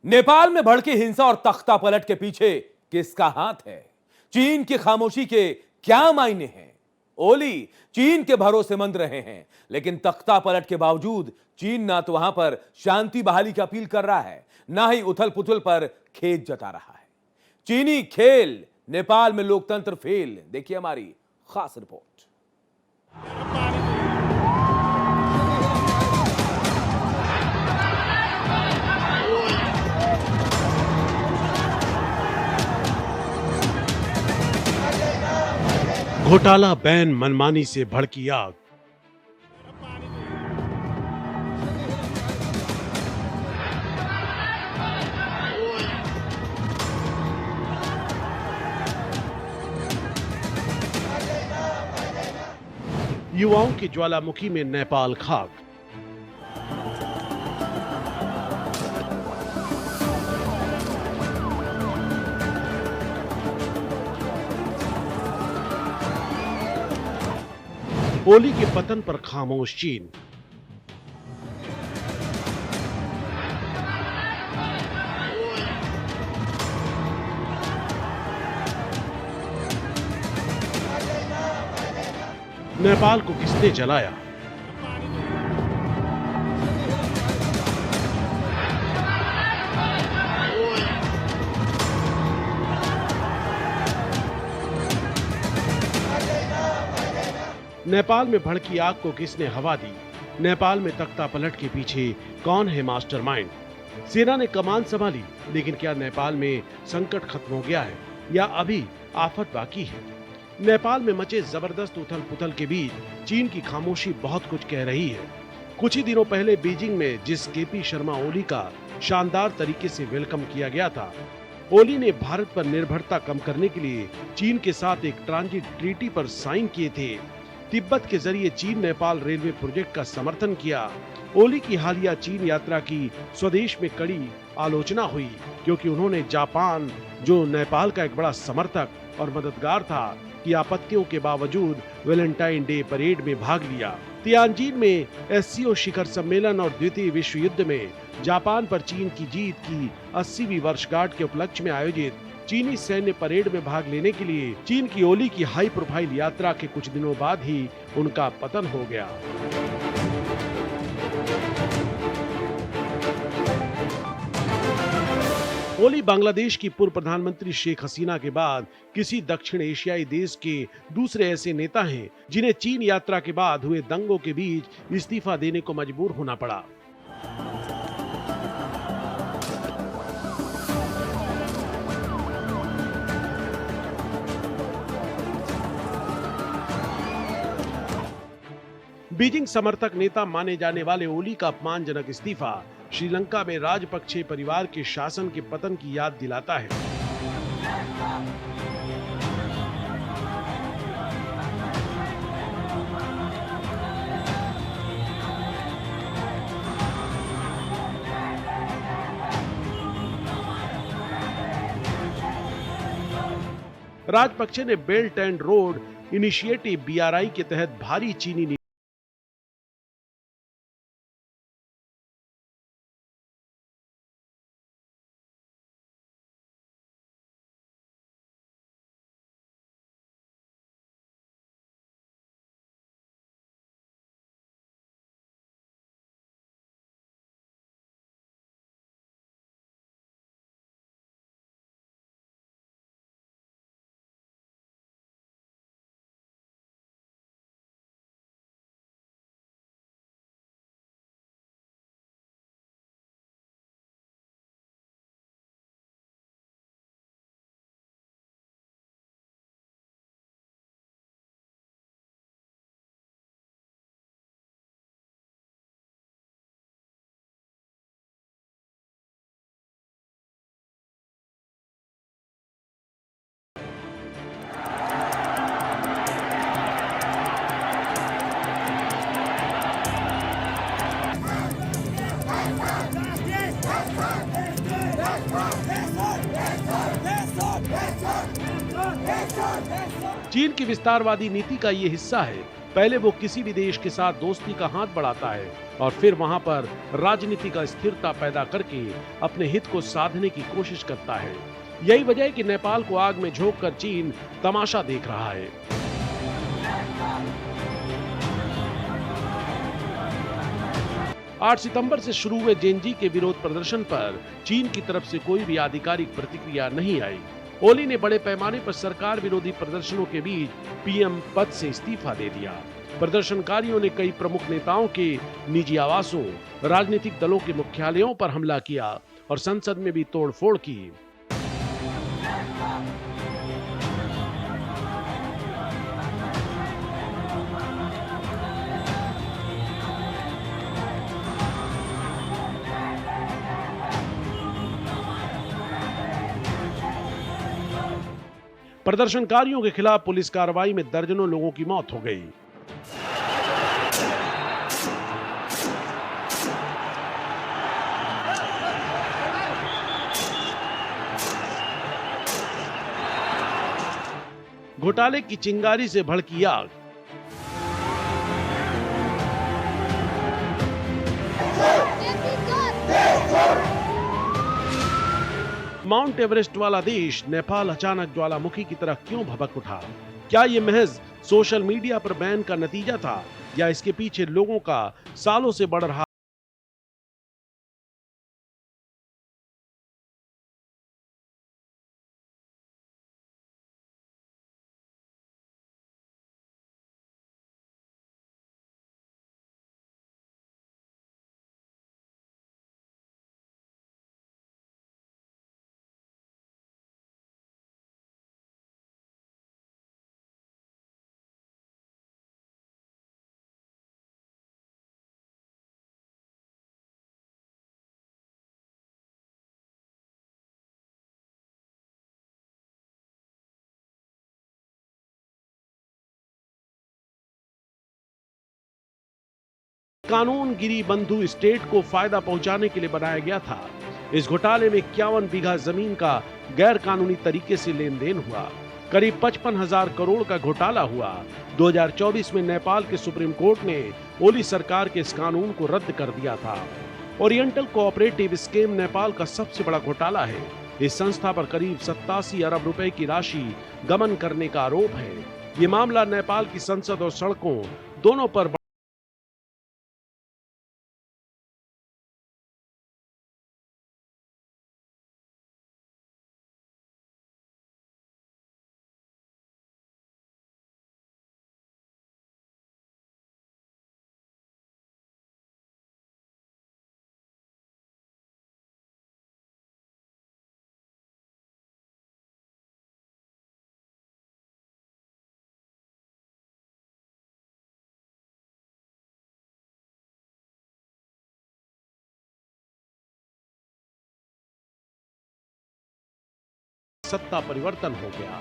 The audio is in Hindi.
नेपाल में भड़की हिंसा और तख्ता पलट के पीछे किसका हाथ है? चीन की खामोशी के क्या मायने हैं? ओली चीन के भरोसेमंद रहे हैं, लेकिन तख्ता पलट के बावजूद चीन ना तो वहां पर शांति बहाली की अपील कर रहा है, ना ही उथल पुथल पर खेद जता रहा है। चीनी खेल, नेपाल में लोकतंत्र फेल। देखिए हमारी खास रिपोर्ट। घोटाला बैन मनमानी से भड़की आग। युवाओं की ज्वालामुखी में नेपाल खाक। ओली के पतन पर खामोश चीन। नेपाल को किसने जलाया? नेपाल में भड़की आग को किसने हवा दी? नेपाल में तख्ता पलट के पीछे कौन है मास्टरमाइंड? सेना ने कमान संभाली, लेकिन क्या नेपाल में संकट खत्म हो गया है या अभी आफत बाकी है? नेपाल में मचे जबरदस्त उथल पुथल के बीच चीन की खामोशी बहुत कुछ कह रही है। कुछ ही दिनों पहले बीजिंग में जिस केपी शर्मा ओली का शानदार तरीके से वेलकम किया गया था, ओली ने भारत पर निर्भरता कम करने के लिए चीन के साथ एक ट्रांजिट ट्रीटी पर साइन किए थे। तिब्बत के जरिए चीन नेपाल रेलवे प्रोजेक्ट का समर्थन किया। ओली की हालिया चीन यात्रा की स्वदेश में कड़ी आलोचना हुई, क्योंकि उन्होंने जापान, जो नेपाल का एक बड़ा समर्थक और मददगार था, की आपत्तियों के बावजूद वैलेंटाइन डे परेड में भाग लिया। तियानजिन में एससीओ शिखर सम्मेलन और द्वितीय विश्व युद्ध में जापान पर चीन की जीत की 80वीं वर्षगांठ के उपलक्ष्य में आयोजित चीनी सैन्य परेड में भाग लेने के लिए चीन की ओली की हाई प्रोफाइल यात्रा के कुछ दिनों बाद ही उनका पतन हो गया। ओली बांग्लादेश की पूर्व प्रधानमंत्री शेख हसीना के बाद किसी दक्षिण एशियाई देश के दूसरे ऐसे नेता हैं जिन्हें चीन यात्रा के बाद हुए दंगों के बीच इस्तीफा देने को मजबूर होना पड़ा। बीजिंग समर्थक नेता माने जाने वाले ओली का अपमानजनक इस्तीफा श्रीलंका में राजपक्षे परिवार के शासन के पतन की याद दिलाता है। राजपक्षे ने belt and road initiative BRI के तहत भारी चीनी चीन की विस्तारवादी नीति का ये हिस्सा है। पहले वो किसी भी देश के साथ दोस्ती का हाथ बढ़ाता है और फिर वहां पर राजनीति का स्थिरता पैदा करके अपने हित को साधने की कोशिश करता है। यही वजह है कि नेपाल को आग में झोंक कर चीन तमाशा देख रहा है। 8 सितंबर से शुरू हुए जेनजी के विरोध प्रदर्शन पर चीन की तरफ से कोई भी आधिकारिक प्रतिक्रिया नहीं आई। ओली ने बड़े पैमाने पर सरकार विरोधी प्रदर्शनों के बीच पीएम पद से इस्तीफा दे दिया। प्रदर्शनकारियों ने कई प्रमुख नेताओं के निजी आवासों, राजनीतिक दलों के मुख्यालयों पर हमला किया और संसद में भी तोड़फोड़ की। प्रदर्शनकारियों के खिलाफ पुलिस कार्रवाई में दर्जनों लोगों की मौत हो गई। घोटाले की चिंगारी से भड़की आग। माउंट एवरेस्ट वाला देश नेपाल अचानक ज्वालामुखी की तरह क्यों भभक उठा? क्या ये महज सोशल मीडिया पर बैन का नतीजा था या इसके पीछे लोगों का सालों से बढ़ रहा कानून गिरी बंधु स्टेट को फायदा पहुंचाने के लिए बनाया गया था। इस घोटाले में 51 बीघा जमीन का गैर कानूनी तरीके से लेन देन हुआ। करीब 55,000 करोड़ का घोटाला हुआ। 2024 में नेपाल के सुप्रीम कोर्ट ने ओली सरकार के इस कानून को रद्द कर दिया था। ओरिएंटल कोऑपरेटिव स्कीम नेपाल का सबसे बड़ा घोटाला है। इस संस्था पर करीब 87 अरब रुपए की राशि गमन करने का आरोप है। ये मामला नेपाल की संसद और सड़कों दोनों पर सत्ता परिवर्तन हो गया।